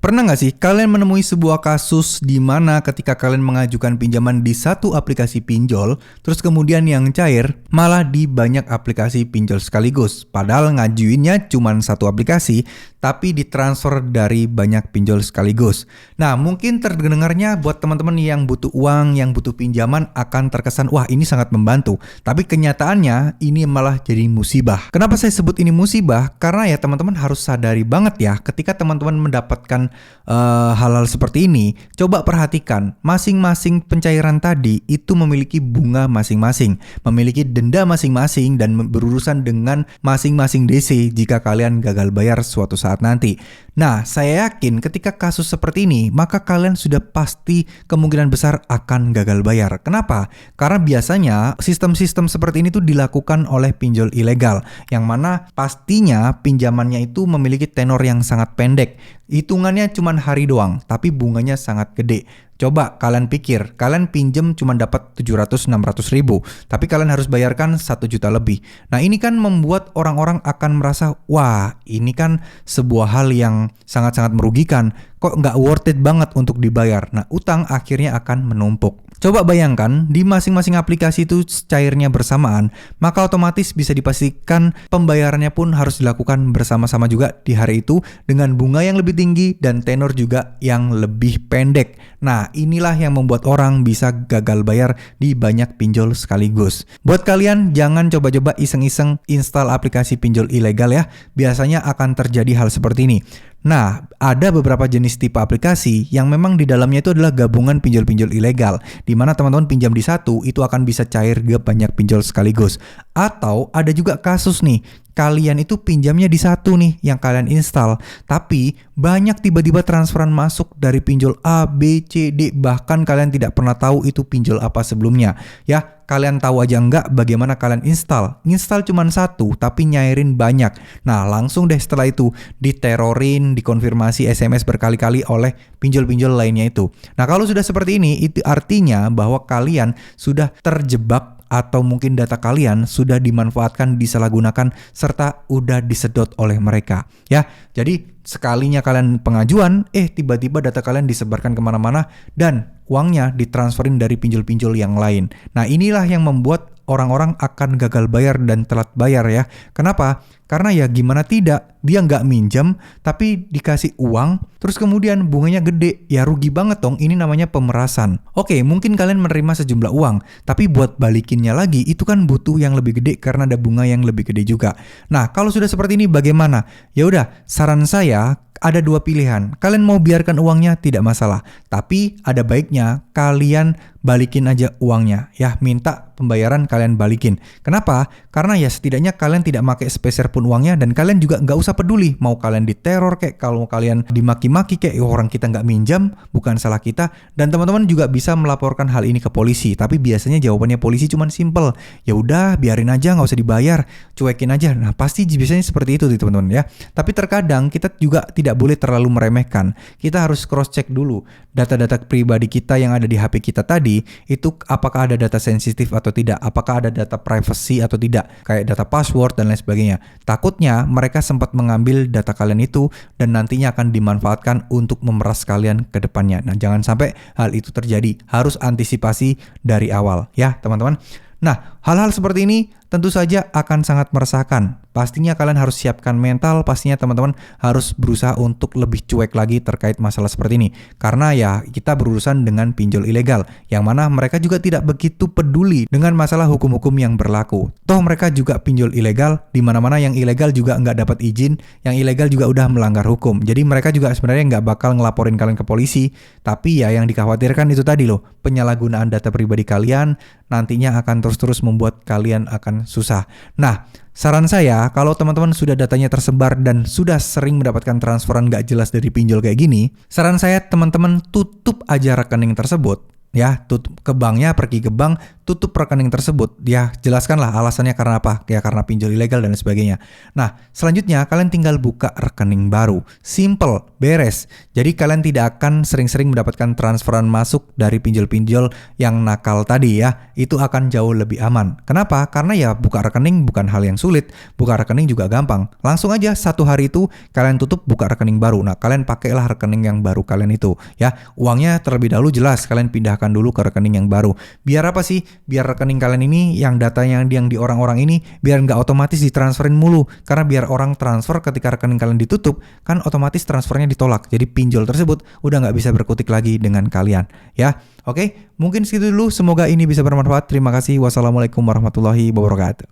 Pernah nggak sih kalian menemui sebuah kasus di mana ketika kalian mengajukan pinjaman di satu aplikasi pinjol, terus kemudian yang cair malah di banyak aplikasi pinjol sekaligus. Padahal ngajuinnya cuma satu aplikasi, tapi ditransfer dari banyak pinjol sekaligus. Nah, mungkin terdengarnya buat teman-teman yang butuh uang, yang butuh pinjaman akan terkesan, wah ini sangat membantu. Tapi kenyataannya ini malah jadi musibah. Kenapa saya sebut ini musibah? Karena ya teman-teman harus sadari banget ya, ketika teman-teman mendapatkan hal-hal seperti ini, coba perhatikan masing-masing pencairan tadi itu memiliki bunga masing-masing, memiliki denda masing-masing dan berurusan dengan masing-masing DC jika kalian gagal bayar suatu saat nanti. Nah, saya yakin ketika kasus seperti ini, maka kalian sudah pasti kemungkinan besar akan gagal bayar. Kenapa? Karena biasanya sistem-sistem seperti ini tuh dilakukan oleh pinjol ilegal, yang mana pastinya pinjamannya itu memiliki tenor yang sangat pendek. Hitungannya cuma hari doang, tapi bunganya sangat gede. Coba kalian pikir, kalian pinjem cuma dapat 700-600 ribu, tapi kalian harus bayarkan 1 juta lebih. Nah ini kan membuat orang-orang akan merasa, wah ini kan sebuah hal yang sangat-sangat merugikan, kok nggak worth it banget untuk dibayar. Nah utang akhirnya akan menumpuk. Coba bayangkan di masing-masing aplikasi itu cairnya bersamaan, maka otomatis bisa dipastikan pembayarannya pun harus dilakukan bersama-sama juga di hari itu dengan bunga yang lebih tinggi dan tenor juga yang lebih pendek. Nah inilah yang membuat orang bisa gagal bayar di banyak pinjol sekaligus. Buat kalian jangan coba-coba iseng-iseng install aplikasi pinjol ilegal ya, biasanya akan terjadi hal seperti ini. Nah, ada beberapa jenis tipe aplikasi yang memang di dalamnya itu adalah gabungan pinjol-pinjol ilegal, di mana teman-teman pinjam di satu itu akan bisa cair ke banyak pinjol sekaligus. Atau ada juga kasus nih, kalian itu pinjamnya di satu nih yang kalian install, tapi banyak tiba-tiba transferan masuk dari pinjol A, B, C, D, bahkan kalian tidak pernah tahu itu pinjol apa sebelumnya. Ya, kalian tahu aja enggak bagaimana kalian install cuma satu tapi nyairin banyak. Nah langsung deh setelah itu diterorin, dikonfirmasi SMS berkali-kali oleh pinjol-pinjol lainnya itu. Nah kalau sudah seperti ini, itu artinya bahwa kalian sudah terjebak atau mungkin data kalian sudah dimanfaatkan, disalahgunakan, serta udah disedot oleh mereka. Ya, jadi sekalinya kalian pengajuan, tiba-tiba data kalian disebarkan kemana-mana dan uangnya ditransferin dari pinjol-pinjol yang lain. Nah inilah yang membuat orang-orang akan gagal bayar dan telat bayar ya. Kenapa? Karena ya gimana tidak, dia nggak minjem tapi dikasih uang, terus kemudian bunganya gede, ya rugi banget dong, ini namanya pemerasan. Oke, mungkin kalian menerima sejumlah uang, tapi buat balikinnya lagi itu kan butuh yang lebih gede karena ada bunga yang lebih gede juga. Nah, kalau sudah seperti ini bagaimana? Ya udah, saran saya ada dua pilihan. Kalian mau biarkan uangnya tidak masalah, tapi ada baiknya kalian balikin aja uangnya ya, minta pembayaran kalian balikin. Kenapa? Karena ya setidaknya kalian tidak pakai sepeser pun uangnya dan kalian juga nggak usah peduli mau kalian diteror kayak, kalau kalian dimaki-maki kayak orang kita nggak minjam, bukan salah kita. Dan teman-teman juga bisa melaporkan hal ini ke polisi, tapi biasanya jawabannya polisi cuma simple, ya udah biarin aja, nggak usah dibayar, cuekin aja. Nah pasti biasanya seperti itu teman-teman ya. Tapi terkadang kita juga tidak boleh terlalu meremehkan. Kita harus cross check dulu data-data pribadi kita yang ada di HP kita tadi, itu apakah ada data sensitif atau tidak, apakah ada data privacy atau tidak, kayak data password dan lain sebagainya. Takutnya mereka sempat mengambil data kalian itu dan nantinya akan dimanfaatkan untuk memeras kalian ke depannya. Nah jangan sampai hal itu terjadi, harus antisipasi dari awal ya teman-teman. Nah hal-hal seperti ini tentu saja akan sangat meresahkan. Pastinya kalian harus siapkan mental, pastinya teman-teman harus berusaha untuk lebih cuek lagi terkait masalah seperti ini. Karena ya kita berurusan dengan pinjol ilegal, yang mana mereka juga tidak begitu peduli dengan masalah hukum-hukum yang berlaku. Toh mereka juga pinjol ilegal, di mana-mana yang ilegal juga nggak dapat izin, yang ilegal juga udah melanggar hukum. Jadi mereka juga sebenarnya nggak bakal ngelaporin kalian ke polisi, tapi ya yang dikhawatirkan itu tadi loh, penyalahgunaan data pribadi kalian nantinya akan terus-terus membuat kalian akan susah. Nah, saran saya kalau teman-teman sudah datanya tersebar dan sudah sering mendapatkan transferan gak jelas dari pinjol kayak gini, saran saya teman-teman tutup aja rekening tersebut. Ya, tutup ke banknya, pergi ke bank, tutup rekening tersebut. Ya, jelaskanlah alasannya karena apa? Ya karena pinjol ilegal dan sebagainya. Nah, selanjutnya kalian tinggal buka rekening baru. Simple, beres. Jadi kalian tidak akan sering-sering mendapatkan transferan masuk dari pinjol-pinjol yang nakal tadi ya. Itu akan jauh lebih aman. Kenapa? Karena ya buka rekening bukan hal yang sulit. Buka rekening juga gampang. Langsung aja satu hari itu kalian tutup, buka rekening baru. Nah, kalian pakailah rekening yang baru kalian itu ya. Uangnya terlebih dahulu jelas kalian pindahkan dulu ke rekening yang baru. Biar apa sih? Biar rekening kalian ini yang datanya yang di orang-orang ini biar nggak otomatis ditransferin mulu. Karena biar orang transfer ketika rekening kalian ditutup kan otomatis transfernya ditolak. Jadi pinjol tersebut udah nggak bisa berkutik lagi dengan kalian ya. Oke, mungkin segitu dulu. Semoga ini bisa bermanfaat. Terima kasih. Wassalamualaikum warahmatullahi wabarakatuh.